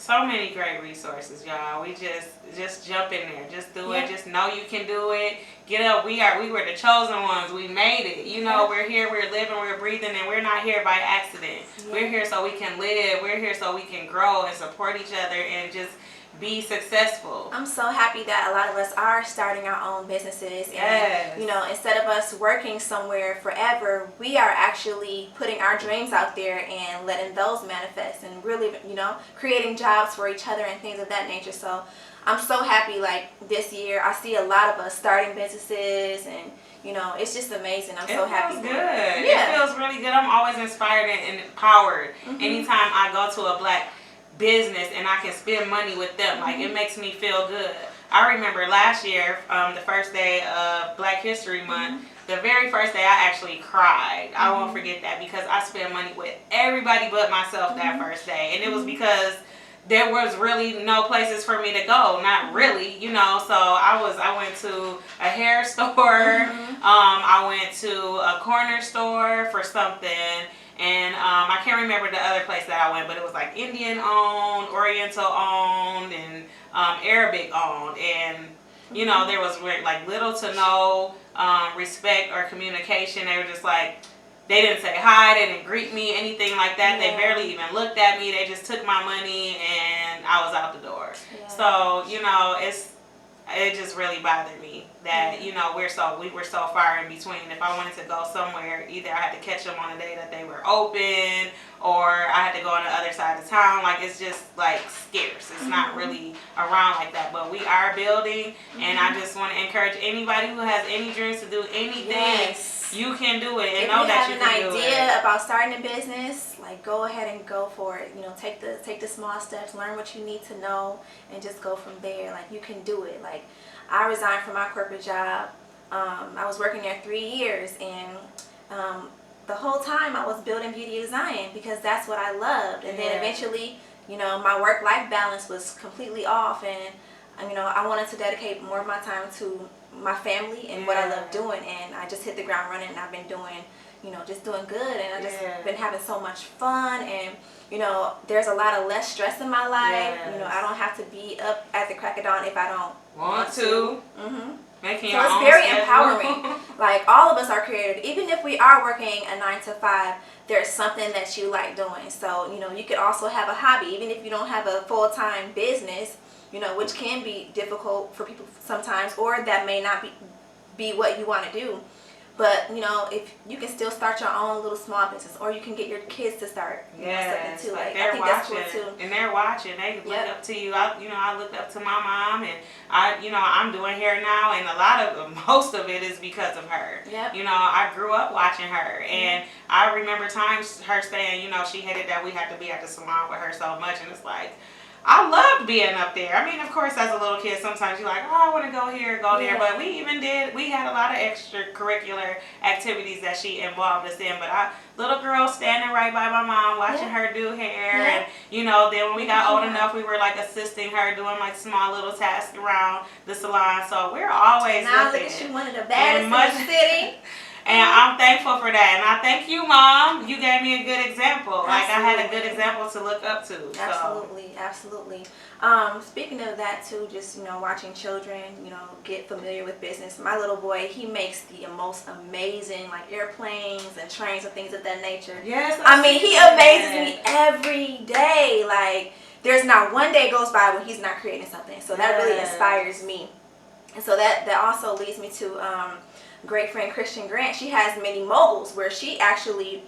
So many great resources, y'all. We just jump in there. Just do it. Just know you can do it. Get up. We were the chosen ones. We made it. You know, we're here, we're living, we're breathing, and we're not here by accident. We're here so we can live. We're here so we can grow and support each other and just be successful. I'm so happy that a lot of us are starting our own businesses. And, you know, instead of us working somewhere forever, we are actually putting our dreams out there and letting those manifest and really, you know, creating jobs for each other and things of that nature. So I'm so happy, like, this year I see a lot of us starting businesses, and you know, it's just amazing. I'm so happy. It feels good. It feels really good. I'm always inspired and empowered anytime I go to a Black business and I can spend money with them. Like, it makes me feel good. I remember last year, the first day of Black History Month, the very first day I actually cried. I won't forget that, because I spent money with everybody but myself that first day. And it was because there was really no places for me to go. Not really, you know. So I went to a hair store. I went to a corner store for something. And I can't remember the other place that I went, but it was like Indian owned, Oriental owned, and Arabic owned. And, you know, there was like little to no respect or communication. They were just like, they didn't say hi, they didn't greet me, anything like that. They barely even looked at me. They just took my money and I was out the door. So, you know, it just really bothered me that, you know, we were so far in between. If I wanted to go somewhere, either I had to catch them on a day that they were open, or I had to go on the other side of town. Like, it's just like scarce. It's not really around like that. But we are building, and I just want to encourage anybody who has any dreams to do anything. You can do it, and know that you can do it. If you have an idea about starting a business, like, go ahead and go for it. You know, take the small steps, learn what you need to know, and just go from there. Like, you can do it. Like, I resigned from my corporate job. I was working there 3 years, and the whole time I was building beauty design because that's what I loved. And then eventually, you know, my work-life balance was completely off, and you know, I wanted to dedicate more of my time to my family and what I love doing, and I just hit the ground running, and I've been doing, you know, just doing good, and I just been having so much fun, and you know, there's a lot of less stress in my life. You know, I don't have to be up at the crack of dawn if I don't want to. Making so it's very empowering. Like, all of us are creative. Even if we are working a 9 to 5, there's something that you like doing. So, you know, you could also have a hobby, even if you don't have a full-time business, you know, which can be difficult for people sometimes, or that may not be what you want to do. But, you know, if you can still start your own little small business, or you can get your kids to start something too. Like, I think that's cool too. And they're watching. They look up to you. I look up to my mom, and I'm doing hair now, and most of it is because of her. You know, I grew up watching her, and I remember times her saying, you know, she hated that we had to be at the salon with her so much, and it's like, I loved being up there. I mean, of course, as a little kid, sometimes you're like, oh, I want to go here, go there. But we had a lot of extracurricular activities that she involved us in. But little girl standing right by my mom, watching her do hair. And, you know, then when we got old enough, we were like assisting her, doing like small little tasks around the salon. So we're always now look at you, one of the baddest in the city. And I'm thankful for that. And I thank you, Mom. You gave me a good example. Like, I had a good example to look up to. Absolutely, absolutely. Speaking of that, too, just, you know, watching children, you know, get familiar with business. My little boy, he makes the most amazing, like, airplanes and trains and things of that nature. Yes. I mean, he amazes me every day. Like, there's not one day goes by when he's not creating something. So that really inspires me. And so that also leads me to great friend Christian Grant. She has many moguls where she actually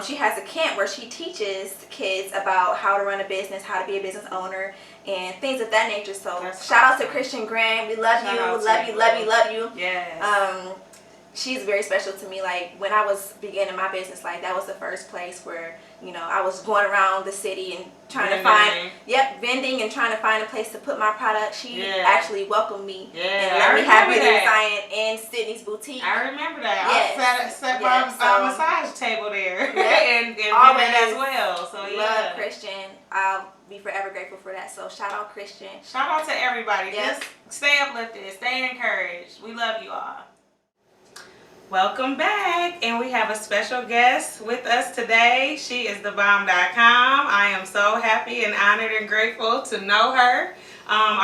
she has a camp where she teaches kids about how to run a business, how to be a business owner, and things of that nature. So shout out to Christian Grant. We love you, love you. Yes. She's very special to me. Like, when I was beginning my business, like, that was the first place where, you know, I was going around the city and trying to find, vending and trying to find a place to put my product. She actually welcomed me and let me have beauty design in Sydney's boutique. I remember that. I set my massage table there and vending as well. So love Christian. I'll be forever grateful for that. So shout out Christian. Shout out to everybody. Just stay uplifted, stay encouraged. We love you all. Welcome back, and we have a special guest with us today. She is thebomb.com. I am so happy and honored and grateful to know her.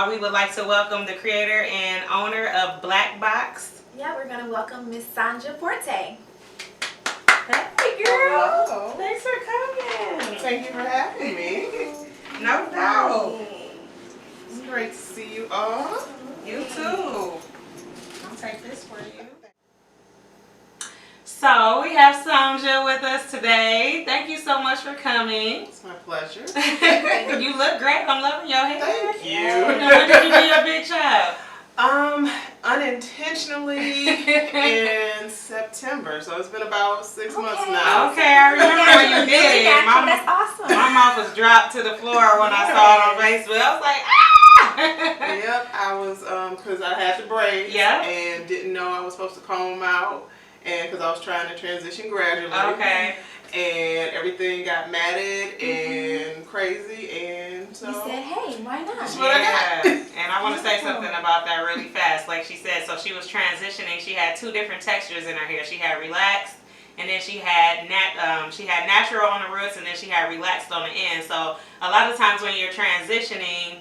We would like to welcome the creator and owner of Black Box. Yeah, we're gonna welcome Miss Sandra Forte. Hey girl, Hello. thanks for coming. Thank you for having me. No doubt. It's great to see you all. You too. I'll take this for you. So we have Sandra with us today. Thank you so much for coming. It's my pleasure. You look great. I'm loving your hair. Thank you. When did you do your big job? Unintentionally in September, so it's been about 6 months now. Okay, I remember when you did it. That's awesome. My mouth was dropped to the floor when I saw it on Facebook. I was like, ah! Yep, I was, because I had the braids and didn't know I was supposed to comb them out, and because I was trying to transition gradually. Okay. And everything got matted and crazy, and so You said, hey, why not? That's what I got. And I want to say something about that really fast. Like she said, so she was transitioning. She had two different textures in her hair. She had relaxed, and then she had natural on the roots, and then she had relaxed on the end. So a lot of times when you're transitioning,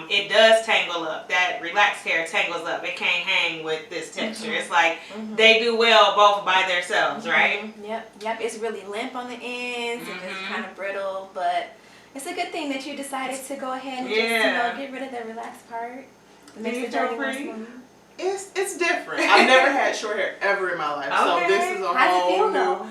it does tangle up. That relaxed hair tangles up. It can't hang with this texture. It's like they do well both by themselves, right? Yep. It's really limp on the ends and just kind of brittle, but it's a good thing that you decided to go ahead and just get rid of the relaxed part. It makes the dirty one smooth. It's different. I've never had short hair ever in my life, so this is a How's whole it feel, new. though?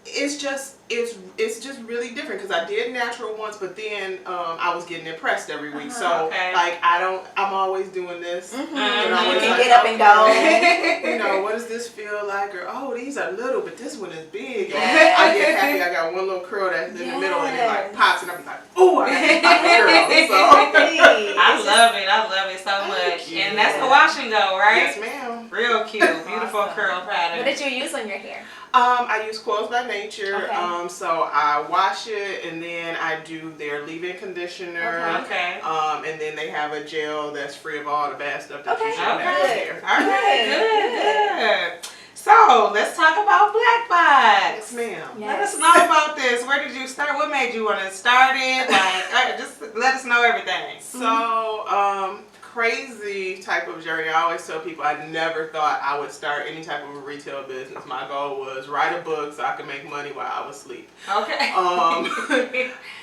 It's just really different because I did natural once, but then I was getting impressed every week. So like I'm always doing this. You always can like, get up and go. You know, what does this feel like? Or oh, these are little, but this one is big. And I get happy. I got one little curl that's in the middle, and it like pops, and I'm like, oh, I got this curl. So I love it so much. And that's the wash and go, right? Yes, ma'am. Real cute, beautiful curl pattern. What did you use on your hair? I use Coils by Nature. So I wash it, and then I do their leave-in conditioner. Okay. And then they have a gel that's free of all the bad stuff that you should have there. All right, good. So let's talk about Black Box. Yes, ma'am. Let us know about this. Where did you start? What made you want to start it? Like, just let us know everything. So, crazy type of journey. I always tell people I never thought I would start any type of a retail business. My goal was write a book so I could make money while I was asleep. Okay.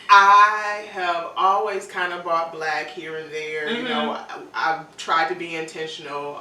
I have always kind of bought black here and there. You know, I've tried to be intentional.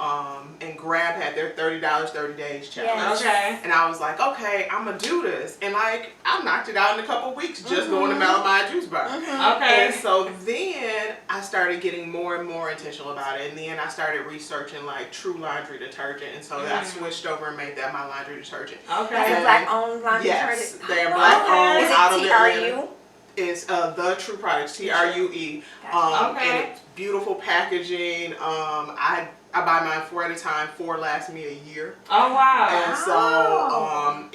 And Grab had their $30 30 days challenge. Okay. And I was like, okay, I'm gonna do this. And like, I knocked it out in a couple weeks just going to Malamai Juice Bar. Okay. And so then I started getting more and more intentional about it. And then I started researching like true laundry detergent. And so I switched over and made that my laundry detergent. Okay. That's a black-owned laundry Yes, detergent? they are black-owned. Is out of it Atlanta. TRU? It's The True Products, TRUE. Gotcha. And it's beautiful packaging. I buy mine 4 at a time. 4 last me a year. Oh wow. And so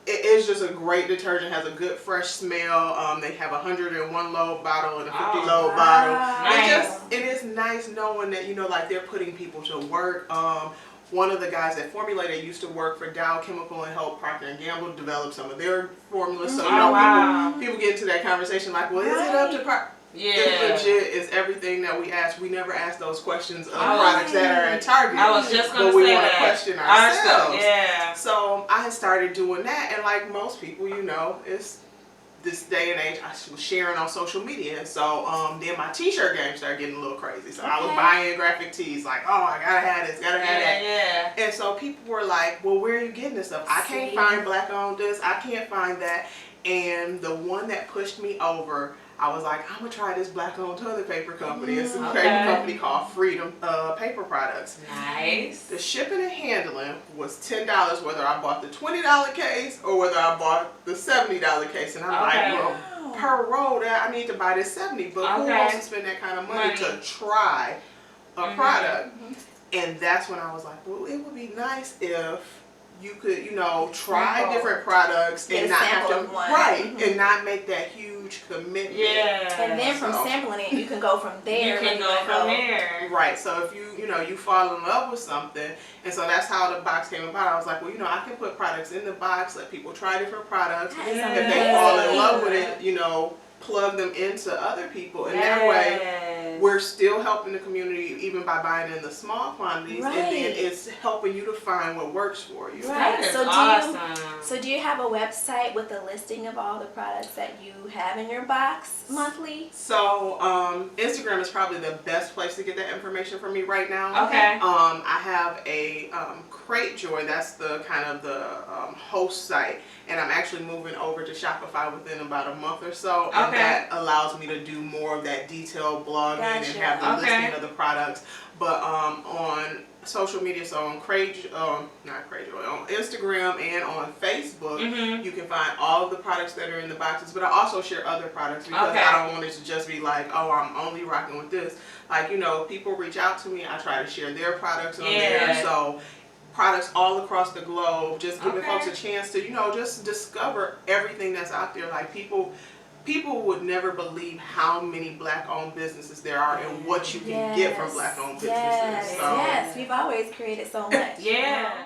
it is just a great detergent. Has a good fresh smell. They have a 101 load bottle and a 50 load bottle. Nice. It is nice knowing that, you know, like they're putting people to work. One of the guys that formulated used to work for Dow Chemical and helped Procter & Gamble develop some of their formulas. So, you know, people get into that conversation like, well, is it up to Procter? Yeah. It's legit. It's everything that we ask. We never ask those questions of products that are at Target. I was just going to say that. But we want to question ourselves. Yeah. So I had started doing that, and like most people, you know, it's this day and age, I was sharing on social media. So then my t-shirt game started getting a little crazy. So I was buying graphic tees, like, oh, I gotta have this, gotta have that. Yeah. And so people were like, well, where are you getting this stuff? I can't find black owned this, I can't find that. And the one that pushed me over, I was like, I'm gonna try this black owned toilet paper company. It's a paper company called Freedom Paper Products. Nice. The shipping and handling was $10 whether I bought the $20 case or whether I bought the $70 case. And I'm like, well, per roll, I need to buy this $70. But who wants to spend that kind of money to try a product? And that's when I was like, well, it would be nice if you could, you know, try different products Get and a not have sample to, of one. right, and not make that huge commitment. Yeah. And then from sampling it, you can go from there. You can go from there. Right, so if you know, you fall in love with something, and so that's how the box came about. I was like, well, you know, I can put products in the box, let people try different products. That is If they fall in love with it, you know, plug them into other people, and that way we're still helping the community even by buying in the small quantities, and then it's helping you to find what works for you. Right. That is So awesome. do you have a website with a listing of all the products that you have in your box monthly? So Instagram is probably the best place to get that information from me right now. Okay. I have a Crate Joy, that's the kind of the host site, and I'm actually moving over to Shopify within about a month or so, and that allows me to do more of that detailed blogging and have the listing of the products. But on social media, so on on Instagram and on Facebook, you can find all of the products that are in the boxes, but I also share other products because I don't want it to just be like, oh, I'm only rocking with this. Like, you know, people reach out to me, I try to share their products on there, so products all across the globe, just giving folks a chance to, you know, just discover everything that's out there. Like, people would never believe how many Black-owned businesses there are and what you can get from Black-owned businesses. Yes, we've always created so much. Yeah.